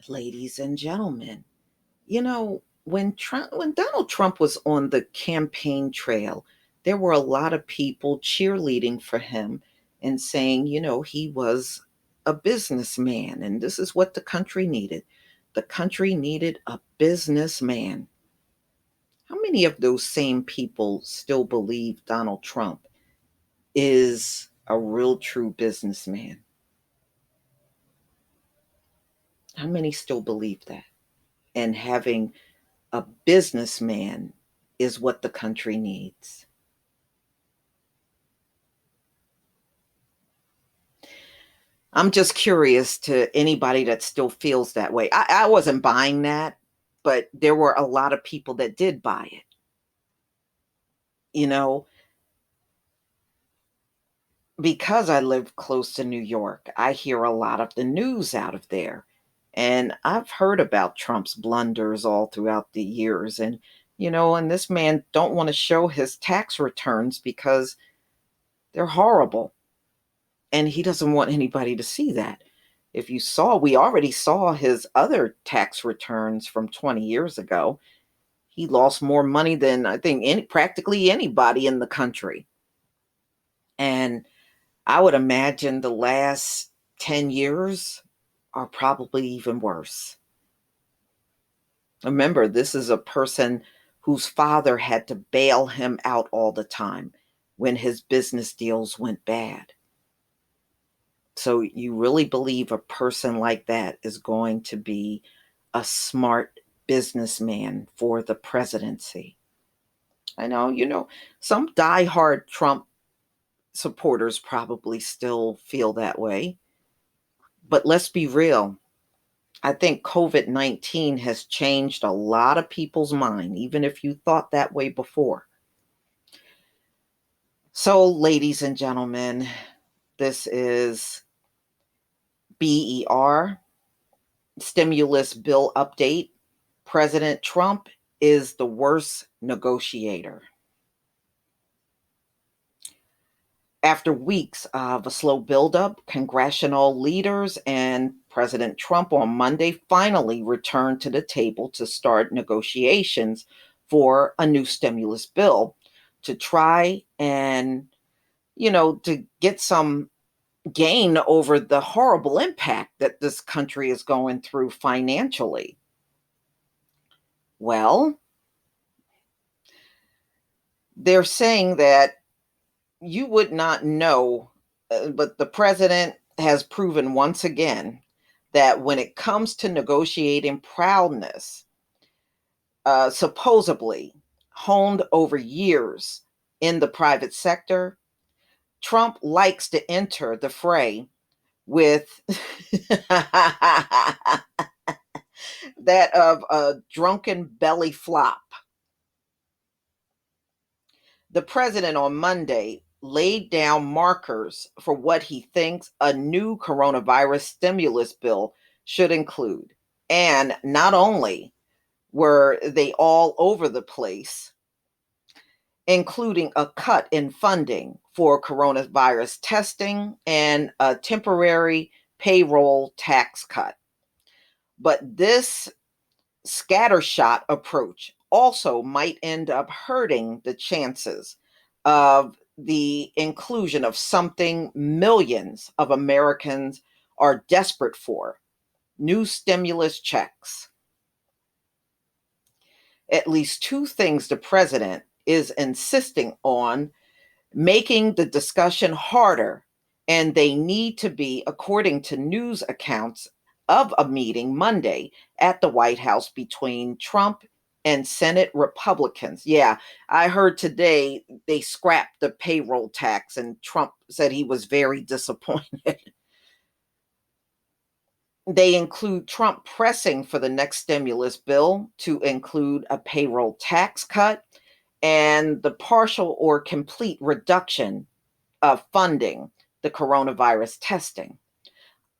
Ladies and gentlemen, when Donald Trump was on the campaign trail, there were a lot of people cheerleading for him and saying, he was a businessman and this is what the country needed. The country needed a businessman. How many of those same people still believe Donald Trump is a real true businessman? How many still believe that? And having a businessman is what the country needs. I'm just curious to anybody that still feels that way. I wasn't buying that, but there were a lot of people that did buy it. You know, because I live close to New York, I hear a lot of the news out of there. And I've heard about Trump's blunders all throughout the years. And this man don't want to show his tax returns because they're horrible. And he doesn't want anybody to see that. If you saw, we already saw his other tax returns from 20 years ago. He lost more money than I think practically anybody in the country. And I would imagine the last 10 years are probably even worse. Remember, this is a person whose father had to bail him out all the time when his business deals went bad. So you really believe a person like that is going to be a smart businessman for the presidency? I know, some diehard Trump supporters probably still feel that way. But let's be real. I think COVID-19 has changed a lot of people's mind, even if you thought that way before. So, ladies and gentlemen, this is BER, Stimulus Bill Update. President Trump is the worst negotiator. After weeks of a slow buildup, congressional leaders and President Trump on Monday finally returned to the table to start negotiations for a new stimulus bill to try and, to get some gain over the horrible impact that this country is going through financially. Well, they're saying that you would not know, but the president has proven once again that when it comes to negotiating proudness, supposedly honed over years in the private sector, Trump likes to enter the fray with that of a drunken belly flop. The president on Monday laid down markers for what he thinks a new coronavirus stimulus bill should include. And not only were they all over the place, including a cut in funding for coronavirus testing and a temporary payroll tax cut. But this scattershot approach also might end up hurting the chances of the inclusion of something millions of Americans are desperate for: new stimulus checks. At least two things the president is insisting on making the discussion harder, and they need to be, according to news accounts, of a meeting Monday at the White House between Trump and Senate Republicans. Yeah, I heard today they scrapped the payroll tax, and Trump said he was very disappointed. They include Trump pressing for the next stimulus bill to include a payroll tax cut and the partial or complete reduction of funding the coronavirus testing.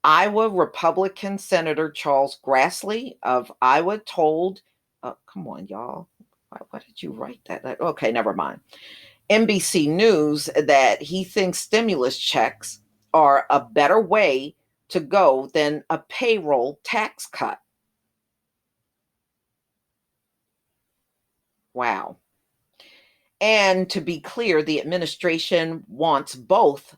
Iowa Republican Senator Charles Grassley of Iowa told, come on, y'all. Why did you write that? Okay, never mind. NBC News that he thinks stimulus checks are a better way to go than a payroll tax cut. Wow. And to be clear, the administration wants both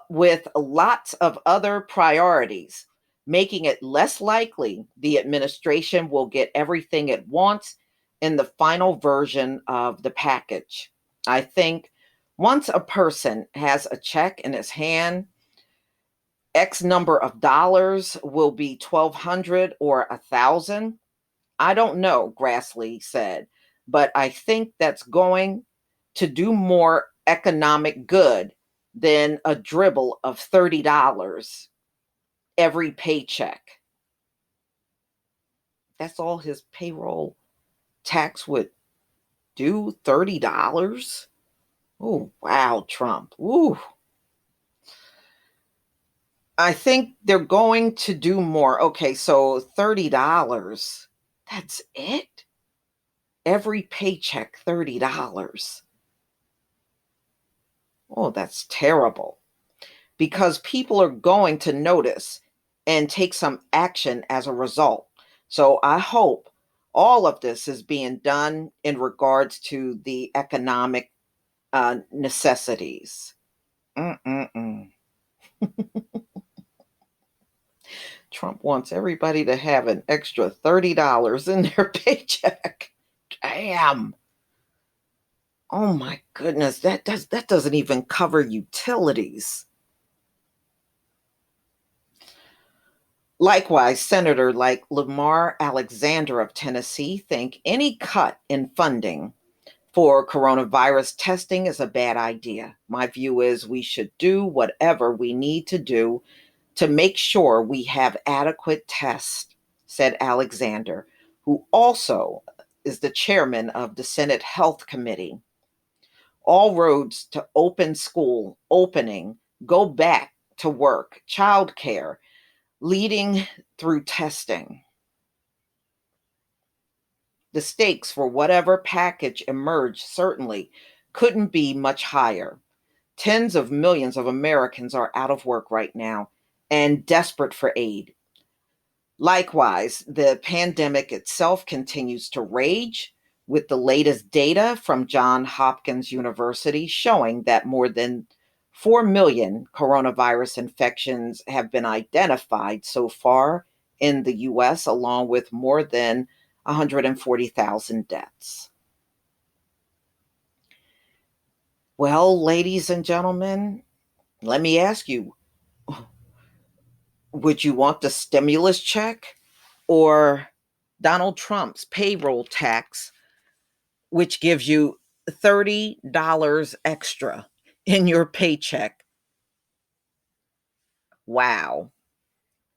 with lots of other priorities, making it less likely the administration will get everything it wants in the final version of the package. I think once a person has a check in his hand, X number of dollars will be 1,200 or 1,000. I don't know, Grassley said, but I think that's going to do more economic good than a dribble of $30 every paycheck. That's all his payroll tax would do, $30. Oh, wow, Trump. Ooh. I think they're going to do more. Okay, so $30. That's it? Every paycheck, $30. Oh, that's terrible. Because people are going to notice and take some action as a result. So I hope all of this is being done in regards to the economic necessities. Mm-mm-mm. Trump wants everybody to have an extra $30 in their paycheck. Damn. Oh my goodness, that doesn't even cover utilities. Likewise, Senator like Lamar Alexander of Tennessee think any cut in funding for coronavirus testing is a bad idea. My view is we should do whatever we need to do to make sure we have adequate tests, said Alexander, who also is the chairman of the Senate Health Committee. All roads to open school, opening, go back to work, childcare, leading through testing. The stakes for whatever package emerged certainly couldn't be much higher. Tens of millions of Americans are out of work right now and desperate for aid. Likewise, the pandemic itself continues to rage, with the latest data from Johns Hopkins University showing that more than 4 million coronavirus infections have been identified so far in the US, along with more than 140,000 deaths. Well, ladies and gentlemen, let me ask you, would you want the stimulus check or Donald Trump's payroll tax, which gives you $30 extra in your paycheck? Wow.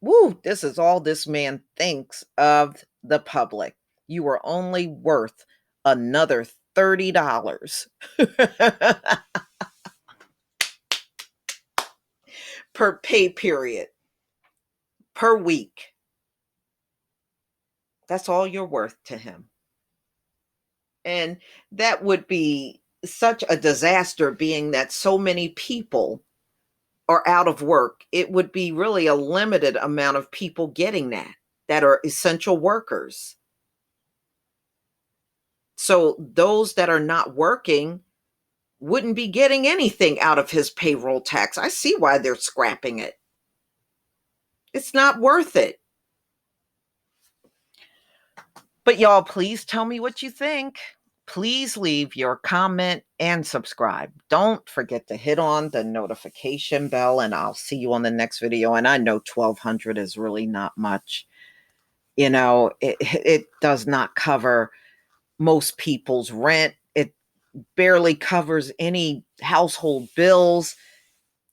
Woo, this is all this man thinks of the public. You are only worth another $30 per pay period, per week. That's all you're worth to him. And that would be such a disaster, being that so many people are out of work. It would be really a limited amount of people getting that are essential workers. So those that are not working wouldn't be getting anything out of his payroll tax. I see why they're scrapping it. It's not worth it. But y'all, please tell me what you think. Please leave your comment and subscribe. Don't forget to hit on the notification bell, and I'll see you on the next video. And I know 1,200 is really not much. You know, it does not cover most people's rent. It barely covers any household bills.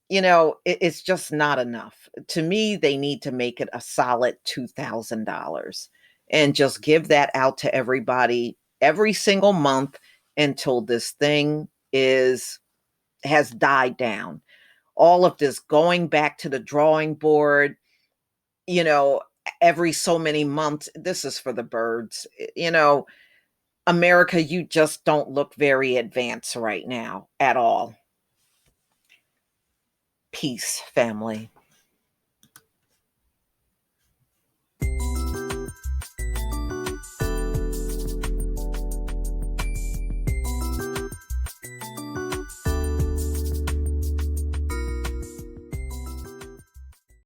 You know, it's just not enough. To me, they need to make it a solid $2,000 and just give that out to everybody every single month until this thing has died down. All of this going back to the drawing board, you know, every so many months, this is for the birds. You know, America, you just don't look very advanced right now at all. Peace, family.